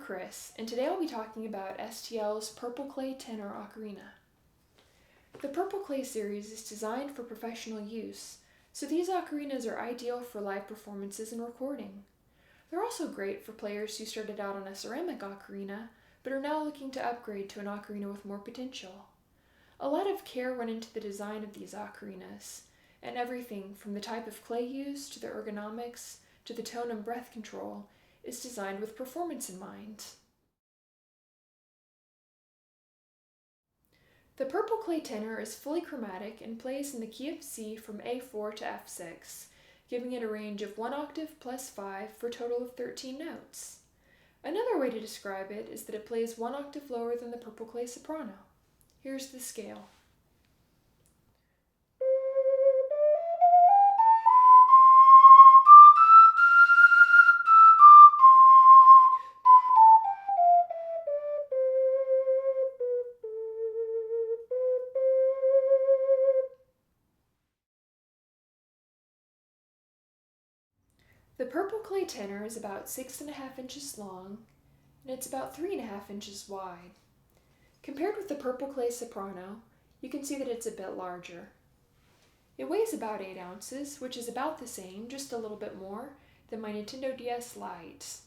Chris, and today I'll be talking about STL's Purple Clay Tenor Ocarina. The Purple Clay series is designed for professional use, so these ocarinas are ideal for live performances and recording. They're also great for players who started out on a ceramic ocarina, but are now looking to upgrade to an ocarina with more potential. A lot of care went into the design of these ocarinas, and everything from the type of clay used to the ergonomics to the tone and breath control is designed with performance in mind. The Purple Clay Tenor is fully chromatic and plays in the key of C from A4 to F6, giving it a range of 1 octave plus 5 for a total of 13 notes. Another way to describe it is that it plays 1 octave lower than the Purple Clay soprano. Here's the scale. The Purple Clay Tenor is about 6.5 inches long, and it's about 3.5 inches wide. Compared with the Purple Clay Soprano, you can see that it's a bit larger. It weighs about 8 ounces, which is about the same, just a little bit more, than my Nintendo DS Lite.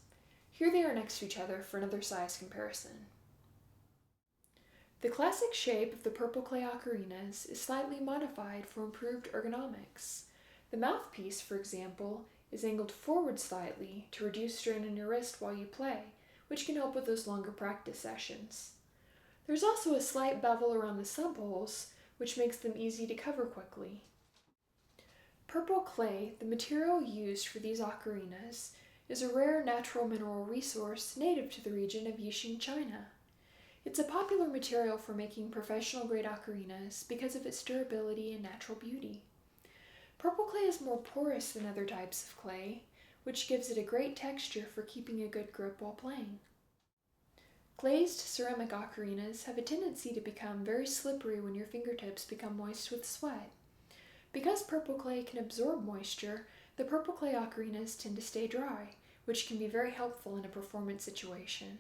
Here they are next to each other for another size comparison. The classic shape of the Purple Clay ocarinas is slightly modified for improved ergonomics. The mouthpiece, for example, is angled forward slightly to reduce strain on your wrist while you play, which can help with those longer practice sessions. There's also a slight bevel around the subholes, which makes them easy to cover quickly. Purple clay, the material used for these ocarinas, is a rare natural mineral resource native to the region of Yixing, China. It's a popular material for making professional-grade ocarinas because of its durability and natural beauty. Purple clay is more porous than other types of clay, which gives it a great texture for keeping a good grip while playing. Glazed ceramic ocarinas have a tendency to become very slippery when your fingertips become moist with sweat. Because purple clay can absorb moisture, the purple clay ocarinas tend to stay dry, which can be very helpful in a performance situation.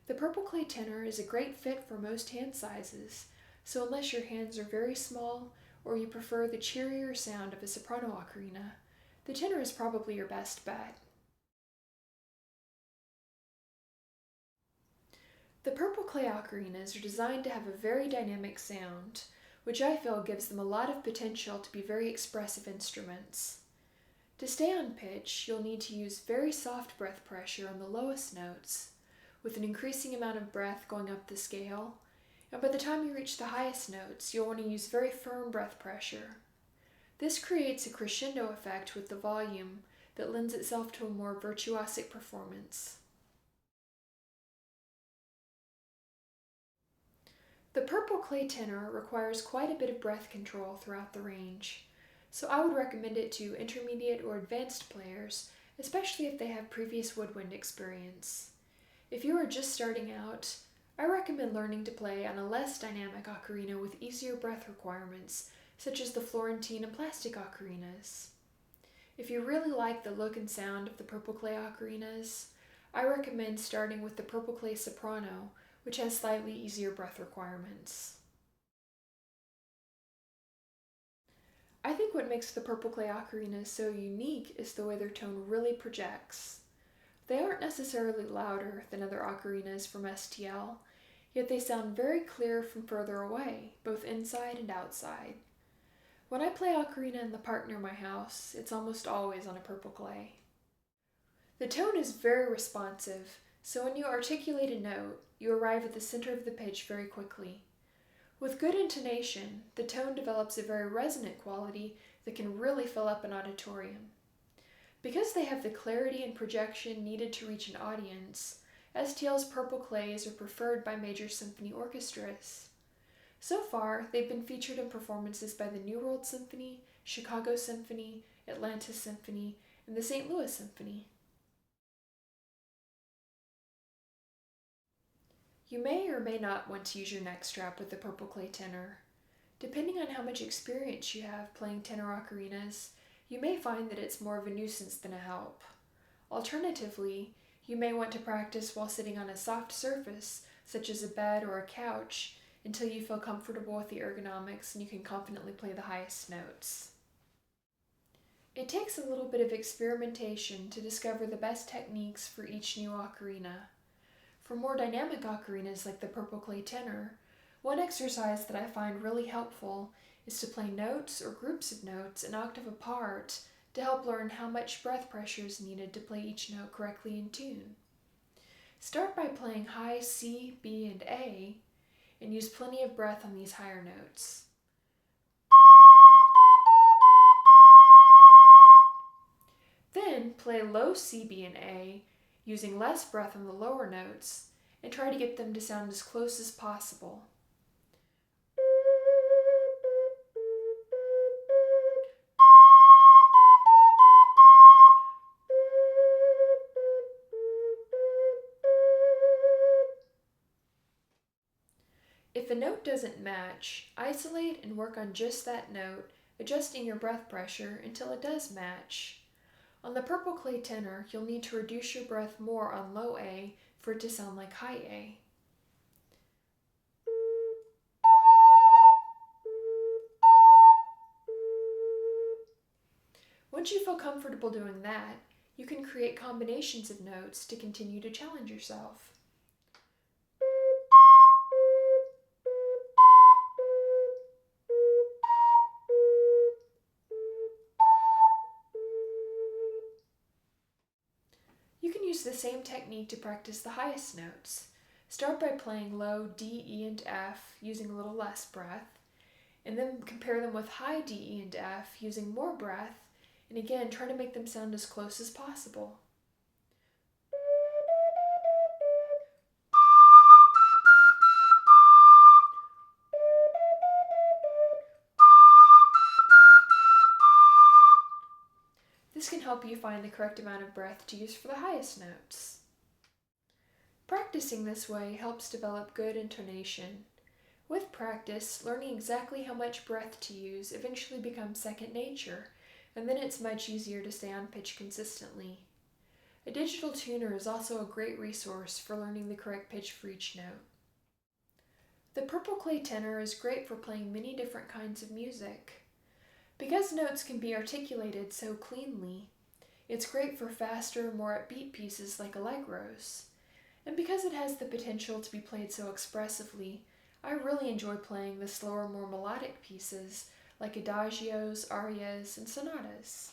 The Purple Clay Tenor is a great fit for most hand sizes, so unless your hands are very small or you prefer the cheerier sound of a soprano ocarina, the tenor is probably your best bet. The Purple Clay ocarinas are designed to have a very dynamic sound, which I feel gives them a lot of potential to be very expressive instruments. To stay on pitch, you'll need to use very soft breath pressure on the lowest notes, with an increasing amount of breath going up the scale, and by the time you reach the highest notes, you'll want to use very firm breath pressure. This creates a crescendo effect with the volume that lends itself to a more virtuosic performance. The Purple Clay Tenor requires quite a bit of breath control throughout the range, so I would recommend it to intermediate or advanced players, especially if they have previous woodwind experience. If you are just starting out, I recommend learning to play on a less dynamic ocarina with easier breath requirements, such as the Florentine and plastic ocarinas. If you really like the look and sound of the Purple Clay ocarinas, I recommend starting with the Purple Clay Soprano, which has slightly easier breath requirements. I think what makes the Purple Clay ocarinas so unique is the way their tone really projects. They aren't necessarily louder than other ocarinas from STL, yet they sound very clear from further away, both inside and outside. When I play ocarina in the park near my house, it's almost always on a Purple Clay. The tone is very responsive, so when you articulate a note, you arrive at the center of the pitch very quickly. With good intonation, the tone develops a very resonant quality that can really fill up an auditorium. Because they have the clarity and projection needed to reach an audience, STL's Purple Clays are preferred by major symphony orchestras. So far, they've been featured in performances by the New World Symphony, Chicago Symphony, Atlanta Symphony, and the St. Louis Symphony. You may or may not want to use your neck strap with the Purple Clay Tenor. Depending on how much experience you have playing tenor ocarinas, you may find that it's more of a nuisance than a help. Alternatively, You may want to practice while sitting on a soft surface, such as a bed or a couch, until you feel comfortable with the ergonomics and you can confidently play the highest notes. It takes a little bit of experimentation to discover the best techniques for each new ocarina. For more dynamic ocarinas like the Purple Clay Tenor, one exercise that I find really helpful is to play notes or groups of notes an octave apart to help learn how much breath pressure is needed to play each note correctly in tune. Start by playing high C, B, and A, and use plenty of breath on these higher notes. Then play low C, B, and A, using less breath on the lower notes, and try to get them to sound as close as possible. If a note doesn't match, isolate and work on just that note, adjusting your breath pressure until it does match. On the Purple Clay Tenor, you'll need to reduce your breath more on low A for it to sound like high A. Once you feel comfortable doing that, you can create combinations of notes to continue to challenge yourself. You can use the same technique to practice the highest notes. Start by playing low D, E, and F using a little less breath, and then compare them with high D, E, and F using more breath, and again try to make them sound as close as possible. This can help you find the correct amount of breath to use for the highest notes. Practicing this way helps develop good intonation. With practice, learning exactly how much breath to use eventually becomes second nature, and then it's much easier to stay on pitch consistently. A digital tuner is also a great resource for learning the correct pitch for each note. The Purple Clay Tenor is great for playing many different kinds of music. Because notes can be articulated so cleanly, it's great for faster, more upbeat pieces like allegros. And because it has the potential to be played so expressively, I really enjoy playing the slower, more melodic pieces like adagios, arias, and sonatas.